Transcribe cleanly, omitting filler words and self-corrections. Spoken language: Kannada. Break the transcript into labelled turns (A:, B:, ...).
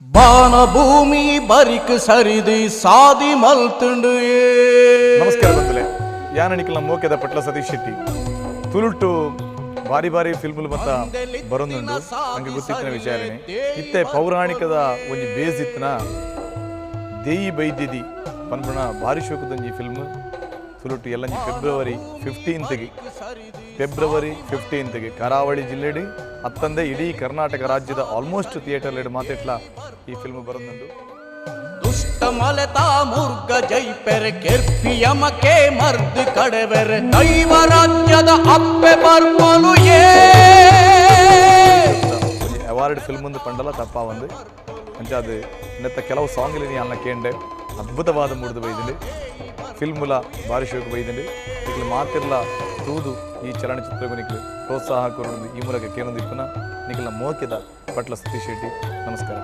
A: ಬಾನಭೂಮಿ ಬರಿಕ್ ಸರಿದಿ ಸಾದಿ ಮಲ್ತುಂಡು
B: ನಮಸ್ಕಾರ ಬಂಧುಲೆ ಯಾನಣಿಕಲ್ನ ಮೋಕೆದ ಪಟ್ಲ ಸತೀಶ್ ಶೆಟ್ಟಿ ತುಳುಟು ಬಾರಿ ಬಾರಿ ಫಿಲ್ಮ್ಲು ಮತ್ತ ಬರೊಂದುಂಡು ನಂಗೆ ಗೊತ್ತಿತ್ತಿನ ವಿಚಾರಣೆ ಇತ್ತೆ ಪೌರಾಣಿಕದ ಒಂಜಿ ಬೇಸ್ ಇತ್ತಿನ ದೇಯಿ ಬೈದ್ಯದಿ ಪನ್ಪುಣ ಭಾರಿ ಶೋಕದೊಂಜಿ ಫಿಲ್ಮ್ ತುಳುಟು ಎಲ್ಲಂಜಿ ಫೆಬ್ರವರಿ 15ಗೆ ಕರಾವಳಿ ಜಿಲ್ಲೆಡಿ ಅತ್ತಂದೆ ಇಡೀ ಕರ್ನಾಟಕ ರಾಜ್ಯದ ಆಲ್ಮೋಸ್ಟ್ ಥಿಯೇಟರ್ಲೆಡ್ ಮಾತೆಟ್ಲ ಈ ಫಿಲ್ಮ್ ಬರೊಂದುಂಡು
A: ದುಷ್ಟ ಮಲೆತಾ ಮುರ್ಗ ಜೈಪೆರೆ ಕೆರ್ಪಿಯಮಕೆ ಮರ್ದು ಕಡೆವೆರೆ ದೈವ ರಾಜ್ಯದ ಅಪ್ಪೆ ಬರ್ಮಲು
B: ಅವಾರ್ಡ್ ಫಿಲ್ಮ್ ಒಂದು ಪಂಡಲ ತಪ್ಪ ಒಂದು ಅಂಚ ಅದು ಇನ್ನತ್ತ ಕೆಲವು ಸಾಂಗ್ಲಿ ನೀ ಅನ್ನ ಕೇಂಡೆ ಅದ್ಭುತವಾದ ಮೂಡ್ದು ಬೈದಿನಿ ಫಿಲ್ಮುಲ ಭಾರಿ ಶೋಕ ಬೈದಿನಿ ಈಗ ಮಾತಿರ್ಲ ತೂದು ಈ ಚಲನಚಿತ್ರಗುನಿಗೆ ಪ್ರೋತ್ಸಾಹ ಕೊರೊಂದು ಈ ಮೂಲಕ ಕೇಳೊಂದು ಇಪ್ಪನ ನಿಖಲ ಮೋಕೆದ ಪಟ್ಲ ಸತೀಶ್ ಶೆಟ್ಟಿ ನಮಸ್ಕಾರ.